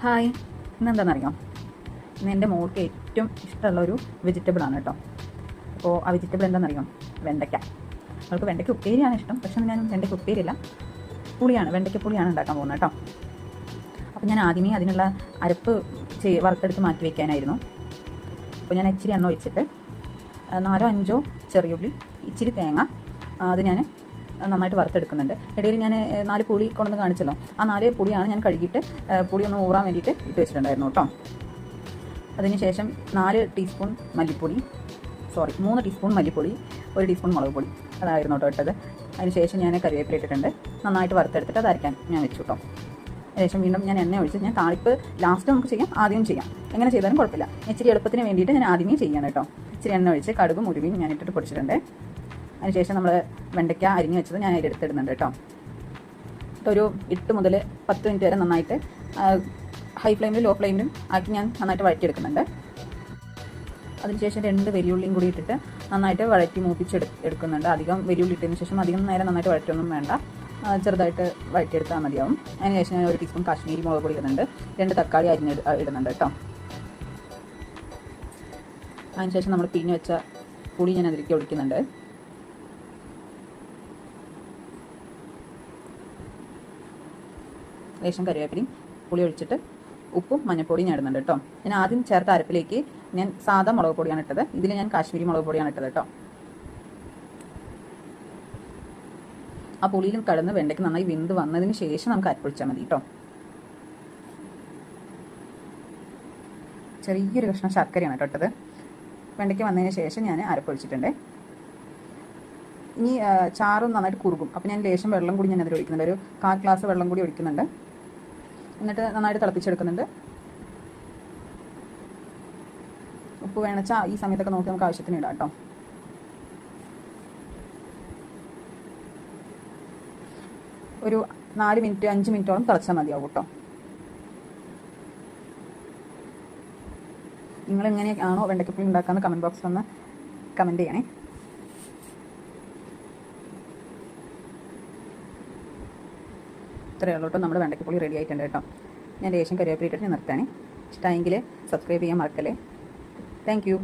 Hi, ഇന്നെന്താണെന്നറിയാം, ഇന്ന് എൻ്റെ മോൾക്ക് ഏറ്റവും ഇഷ്ടമുള്ളൊരു വെജിറ്റബിളാണ് കേട്ടോ. അപ്പോൾ ആ വെജിറ്റബിൾ എന്താണെന്നറിയാം, വെണ്ടയ്ക്ക. അവൾക്ക് വെണ്ടയ്ക്ക ഉപ്പേരിയാണ് ഇഷ്ടം, പക്ഷേ ഞാൻ വെണ്ടയ്ക്ക ഉപ്പേരിയല്ല, വെണ്ടയ്ക്ക പുളിയാണ് ഉണ്ടാക്കാൻ പോകുന്നത് കേട്ടോ. അപ്പോൾ ഞാൻ ആദ്യമേ അതിനുള്ള അരപ്പ് വറുത്തെടുത്ത് മാറ്റി വയ്ക്കാനായിരുന്നു. അപ്പോൾ ഞാൻ ഇച്ചിരി എണ്ണ ഒഴിച്ചിട്ട് 4-5 ചെറിയുള്ളി, ഇച്ചിരി തേങ്ങ, അത് ഞാൻ നന്നായിട്ട് വറുത്തെടുക്കുന്നുണ്ട്. ഇടയിൽ ഞാൻ 4 പുളി കൊണ്ടുവന്ന് കാണിച്ചല്ലോ, ആ 4 പുളിയാണ് ഞാൻ കഴുകിയിട്ട് പുളി ഒന്ന് ഊറാൻ വേണ്ടിയിട്ട് ഇട്ട് വെച്ചിട്ടുണ്ടായിരുന്നു കേട്ടോ. അതിനുശേഷം 3 ടീസ്പൂൺ മല്ലിപ്പൊടി, 1 ടീസ്പൂൺ മുളക് പൊടി, അതായിരുന്നു കേട്ടോ ഇട്ടത്. അതിനുശേഷം ഞാൻ കറിവേപ്പില ഇട്ടിട്ടുണ്ട്. നന്നായിട്ട് വറുത്തെടുത്തിട്ട് അത് അരയ്ക്കാൻ ഞാൻ വെച്ചു കേട്ടോ. അതിനുശേഷം വീണ്ടും ഞാൻ എണ്ണ ഒഴിച്ച്, ഞാൻ താളിപ്പ് ലാസ്റ്റ് നമുക്ക് ചെയ്യാം, ആദ്യം ചെയ്യാം, എങ്ങനെ ചെയ്താലും കുഴപ്പമില്ല. ഇച്ചിരി എളുപ്പത്തിന് വേണ്ടിയിട്ട് ഞാൻ ആദ്യമേ ചെയ്യണം കേട്ടോ. ഇച്ചിരി എണ്ണ ഒഴിച്ച് കടുകും ഉലുവയും ഞാൻ ഇട്ടിട്ട് പൊടിച്ചിട്ടുണ്ട്. അതിനുശേഷം നമ്മൾ വെണ്ടയ്ക്ക അരിഞ്ഞ് വെച്ചത് ഞാൻ അതിലെടുത്തിടുന്നുണ്ട് കേട്ടോ. ഒരു 8 മുതൽ 10 മിനിറ്റ് വരെ നന്നായിട്ട് ഹൈ ഫ്ലെയിമിലും ലോ ഫ്ലെയിമിലും ആക്കി ഞാൻ നന്നായിട്ട് വഴറ്റിയെടുക്കുന്നുണ്ട്. അതിനുശേഷം 2 വലിയുള്ളിയും കൂടി ഇട്ടിട്ട് നന്നായിട്ട് വഴറ്റി മൂപ്പിച്ചെടുക്കുന്നുണ്ട്. അധികം വലിയുള്ളി ഇട്ടതിന് ശേഷം അധികം നേരം നന്നായിട്ട് വഴറ്റൊന്നും വേണ്ട, ചെറുതായിട്ട് വഴറ്റിയെടുത്താൽ മതിയാവും. അതിനുശേഷം ഞാൻ 1 ടീസ്പൂൺ കാശ്മീരി മുളക് പൊടി ഇടുന്നുണ്ട്, 2 തക്കാളി ഇടുന്നുണ്ട് കേട്ടോ. അതിനുശേഷം നമ്മൾ പിഴിഞ്ഞ് വെച്ച പുളി ഞാൻ അതിലേക്ക് ഒഴിക്കുന്നുണ്ട്. ലേശം കറിവേപ്പിലയും പുളി ഒഴിച്ചിട്ട് ഉപ്പും മഞ്ഞൾപ്പൊടിയും ഞാൻ ഇടുന്നുണ്ട് കേട്ടോ. ഞാൻ ആദ്യം ചേർത്ത അരപ്പിലേക്ക് ഞാൻ സാധാ മുളക് പൊടിയാണ് ഇട്ടത്, ഇതിൽ ഞാൻ കാശ്മീരി മുളക് പൊടിയാണ് ഇട്ടത് കേട്ടോ. ആ പുളിയിലും കടന്ന് വെണ്ടയ്ക്ക് നന്നായി വെന്ത് വന്നതിന് ശേഷം നമുക്ക് അരപ്പൊഴിച്ചാൽ മതി കേട്ടോ. ചെറിയൊരു കഷ്ണം ശർക്കരയാണ് കേട്ടോ ഇട്ടത്. വെണ്ടയ്ക്ക് വന്നതിന് ശേഷം ഞാൻ അരപ്പൊഴിച്ചിട്ടുണ്ട്. ഇനി ചാറും നന്നായിട്ട് കുറുകും, അപ്പോൾ ഞാൻ ലേശം വെള്ളം കൂടി ഞാൻ അതിൽ ഒഴിക്കുന്നുണ്ട്. ഒരു 1/4 ഗ്ലാസ് വെള്ളം കൂടി ഒഴിക്കുന്നുണ്ട്. എന്നിട്ട് നന്നായിട്ട് തിളപ്പിച്ചെടുക്കുന്നുണ്ട്. ഉപ്പ് വേണച്ചാൽ ഈ സമയത്തൊക്കെ നോക്കി നമുക്ക് ആവശ്യത്തിന് ഇടാം കേട്ടോ. ഒരു 4 മിനിറ്റ് 5 മിനിറ്റോളം തിളച്ചാൽ മതിയാവും കേട്ടോ. നിങ്ങളെങ്ങനെയാണോ വെണ്ടയ്ക്കപ്പുളി ഉണ്ടാക്കാമെന്ന് കമൻറ്റ് ബോക്സിൽ ഒന്ന് കമൻറ്റ് ചെയ്യണേ. ഇത്രയേ ഉള്ളൂ കേട്ടോ, നമ്മുടെ വെണ്ടയ്ക്കപ്പുളി റെഡി ആയിട്ടുണ്ട് കേട്ടോ. ഞാൻ ലേശം കറിവേപ്പില ഇട്ടിട്ട് നിർത്താനേ. ഇഷ്ടമായെങ്കിൽ സബ്സ്ക്രൈബ് ചെയ്യാൻ മറക്കല്ലേ. Thank you.